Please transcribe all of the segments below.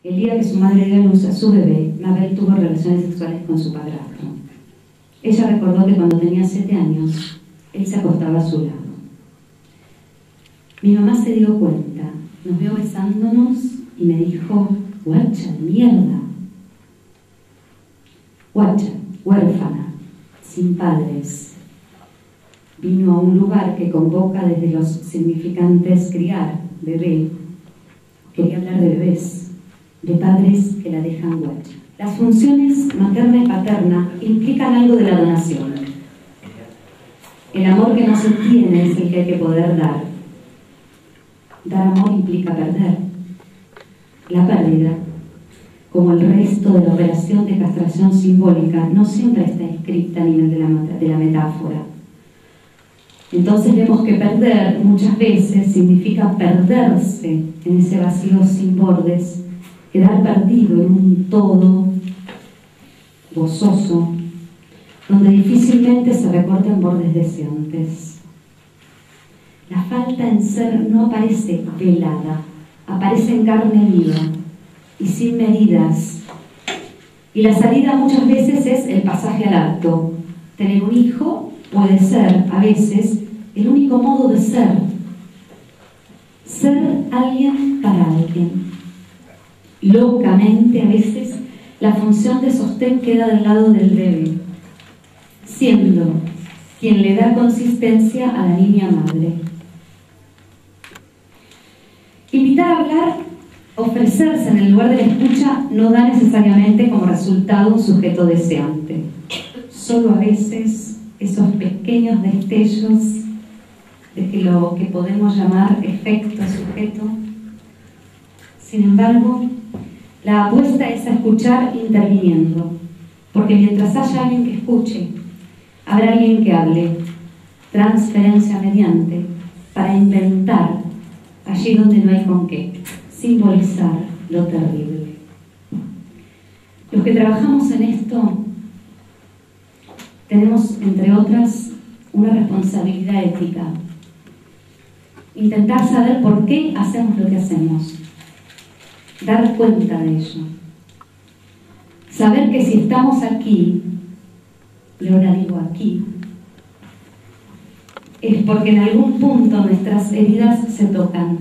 El día que su madre dio a luz a su bebé, Mabel tuvo relaciones sexuales con su padrastro. Ella recordó que cuando tenía 7 años, él se acostaba a su lado. Mi mamá se dio cuenta, nos vio besándonos y me dijo: guacha, mierda. Guacha, huérfana, sin padres. Vino a un lugar que convoca desde los significantes criar, bebé. Quería hablar de bebés, de padres que la dejan guacha. Las funciones materna y paterna implican algo de la donación. El amor que no se tiene es el que hay que poder dar. Dar amor implica perder. La pérdida, como el resto de la operación de castración simbólica, no siempre está escrita a nivel de la metáfora. Entonces vemos que perder muchas veces significa perderse en ese vacío sin bordes, quedar perdido en un todo gozoso, donde difícilmente se recortan bordes deseantes. La falta en ser no aparece velada, aparece en carne viva y sin medidas. Y la salida muchas veces es el pasaje al acto. Tener un hijo puede ser, a veces, el único modo de ser. Ser alguien para alguien. Locamente, a veces, la función de sostén queda del lado del bebé, siendo quien le da consistencia a la niña madre. Invitar a hablar, ofrecerse en el lugar de la escucha, no da necesariamente como resultado un sujeto deseante. Solo a veces esos pequeños destellos de que lo que podemos llamar efecto sujeto. Sin embargo, la apuesta es a escuchar interviniendo, porque mientras haya alguien que escuche, habrá alguien que hable, transferencia mediante, para inventar allí donde no hay con qué, simbolizar lo terrible. Los que trabajamos en esto tenemos, entre otras, una responsabilidad ética. Intentar saber por qué hacemos lo que hacemos. Dar cuenta de ello. Saber que si estamos aquí, y ahora digo aquí, es porque en algún punto nuestras heridas se tocan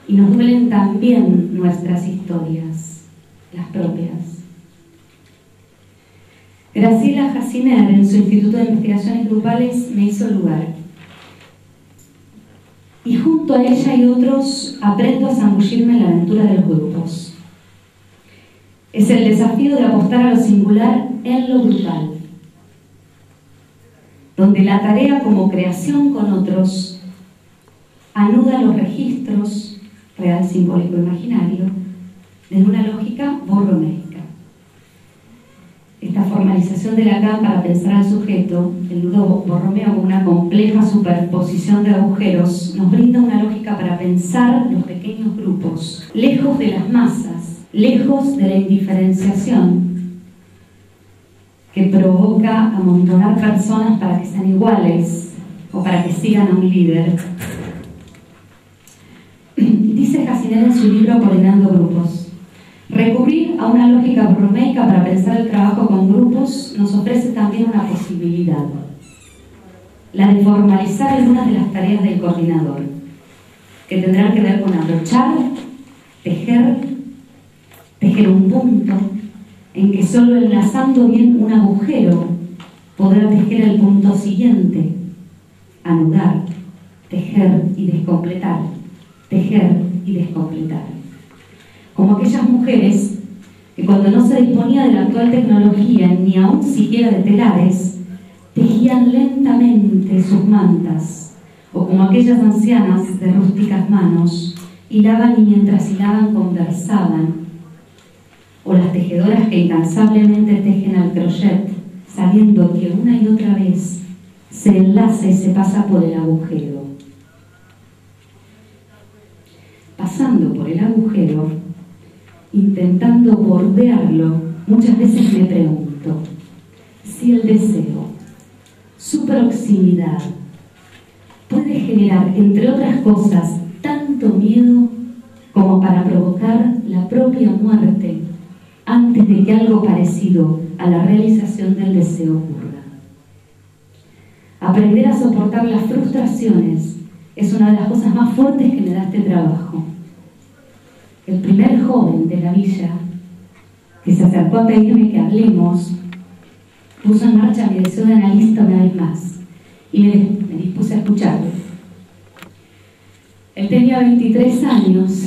y nos duelen también nuestras historias, las propias. Graciela Jaciner, en su Instituto de Investigaciones Grupales, me hizo lugar. Y junto a ella y otros aprendo a zambullirme en la aventura de los grupos. Es el desafío de apostar a lo singular en lo grupal, donde la tarea como creación con otros anuda los registros, real, simbólico, imaginario, de una lógica borroméica. Esta formalización de Lacan para pensar al sujeto, el nudo borromeo como una compleja superposición de agujeros, nos brinda una lógica para pensar los pequeños grupos, lejos de las masas, lejos de la indiferenciación que provoca amontonar personas para que sean iguales o para que sigan a un líder. Dice Jaciner en su libro Coordinando Grupos: recurrir a una lógica borromeica para pensar el trabajo con grupos nos ofrece también una posibilidad, la de formalizar algunas de las tareas del coordinador, que tendrán que ver con abrochar, tejer un punto en que solo enlazando bien un agujero podrá tejer el punto siguiente, anudar, tejer y descompletar, tejer y descompletar. Como aquellas mujeres que cuando no se disponía de la actual tecnología, ni aún siquiera de telares, tejían lentamente sus mantas, o como aquellas ancianas de rústicas manos, hilaban y mientras hilaban conversaban, o las tejedoras que incansablemente tejen al crochet, sabiendo que una y otra vez se enlaza y se pasa por el agujero. Pasando por el agujero, intentando bordearlo, muchas veces me pregunto si el deseo, su proximidad, puede generar, entre otras cosas, tanto miedo como para provocar la propia propia muerte antes de que algo parecido a la realización del deseo ocurra. Aprender a soportar las frustraciones es una de las cosas más fuertes que me da este trabajo. El primer joven de la villa que se acercó a pedirme que hablemos puso en marcha mi deseo de analista una vez más y me dispuse a escucharlo. Él tenía 23 años,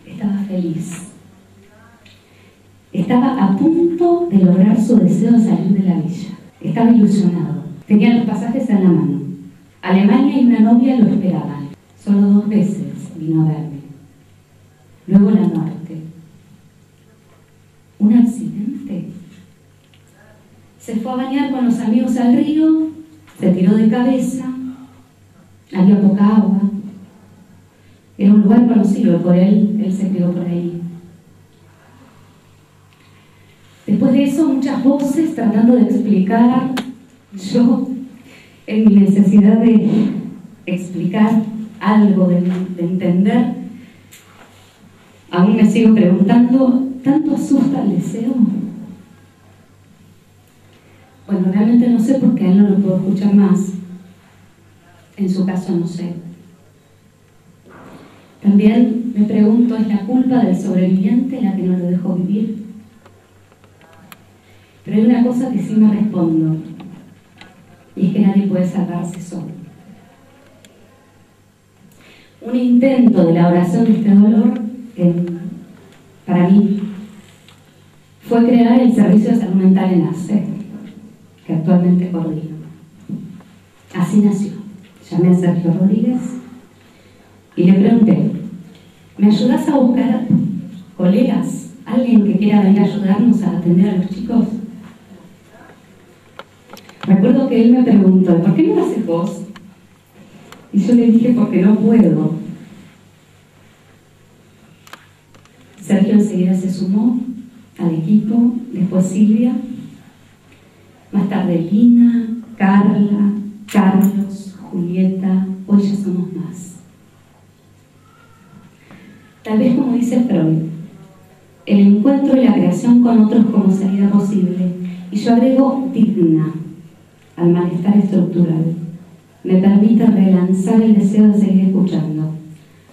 estaba feliz. Estaba a punto de lograr su deseo de salir de la villa. Estaba ilusionado. Tenía los pasajes en la mano. Alemania y una novia lo esperaban. Solo 2 veces vino a verme. Luego la muerte. ¿Un accidente? Se fue a bañar con los amigos al río, se tiró de cabeza, había poca agua. Era un lugar conocido por él se crió por ahí. Después de eso, muchas voces tratando de explicar. Yo, en mi necesidad de explicar algo, de entender, aún me sigo preguntando, ¿tanto asusta el deseo? Bueno, realmente no sé porque a él no lo puedo escuchar más. En su caso no sé. También me pregunto, ¿es la culpa del sobreviviente la que no lo dejó vivir? Pero hay una cosa que sí me respondo, y es que nadie puede salvarse solo. Un intento de elaboración de este dolor, para mí, fue crear el Servicio de Salud Mental en ACE, que actualmente coordino. Así nació. Llamé a Sergio Rodríguez y le pregunté, ¿me ayudás a buscar colegas? ¿Alguien que quiera venir a ayudarnos a atender a los chicos? Recuerdo que él me preguntó, ¿por qué no lo haces vos? Y yo le dije, porque no puedo. Sergio enseguida se sumó al equipo, después Silvia, más tarde Lina, Carla, Carlos, Julieta, hoy ya somos más. Tal vez como dice Freud, el encuentro y la creación con otros como salida posible, y yo agrego digna al malestar estructural, me permite relanzar el deseo de seguir escuchando,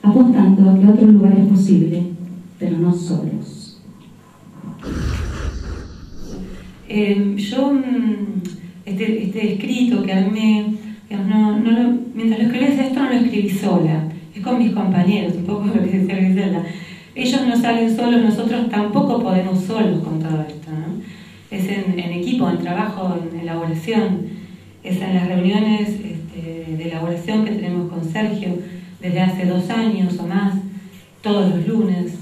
apostando a que otro lugar es posible, pero no solos. Este escrito que a mí mientras lo escribí esto no lo escribí sola, es con mis compañeros, un poco lo que decía Griselda. Ellos no salen solos, nosotros tampoco podemos solos con todo esto, ¿no? Es en equipo, en trabajo, en elaboración, es en las reuniones de elaboración que tenemos con Sergio desde hace 2 años o más, todos los lunes.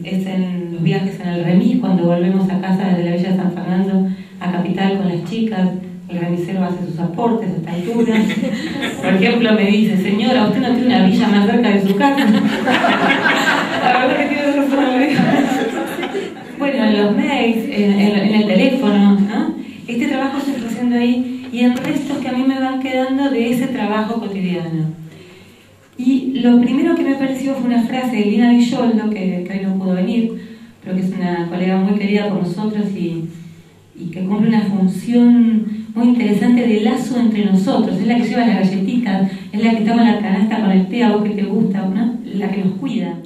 Es en los viajes en el remis, cuando volvemos a casa desde la Villa de San Fernando a Capital con las chicas, el remisero hace sus aportes a esta altura. Por ejemplo, me dice, señora, ¿usted no tiene una villa más cerca de su casa? La verdad que tiene razón. Bueno, en los mails, en el teléfono, ¿no? Este trabajo se está haciendo ahí y en restos que a mí me van quedando de ese trabajo cotidiano. Y lo primero que me pareció fue una frase de Lina Villoldo, que hoy no pudo venir, pero que es una colega muy querida por nosotros y que cumple una función muy interesante de lazo entre nosotros. Es la que lleva las galletitas, es la que toma la canasta con el té a vos que te gusta, ¿no? La que nos cuida.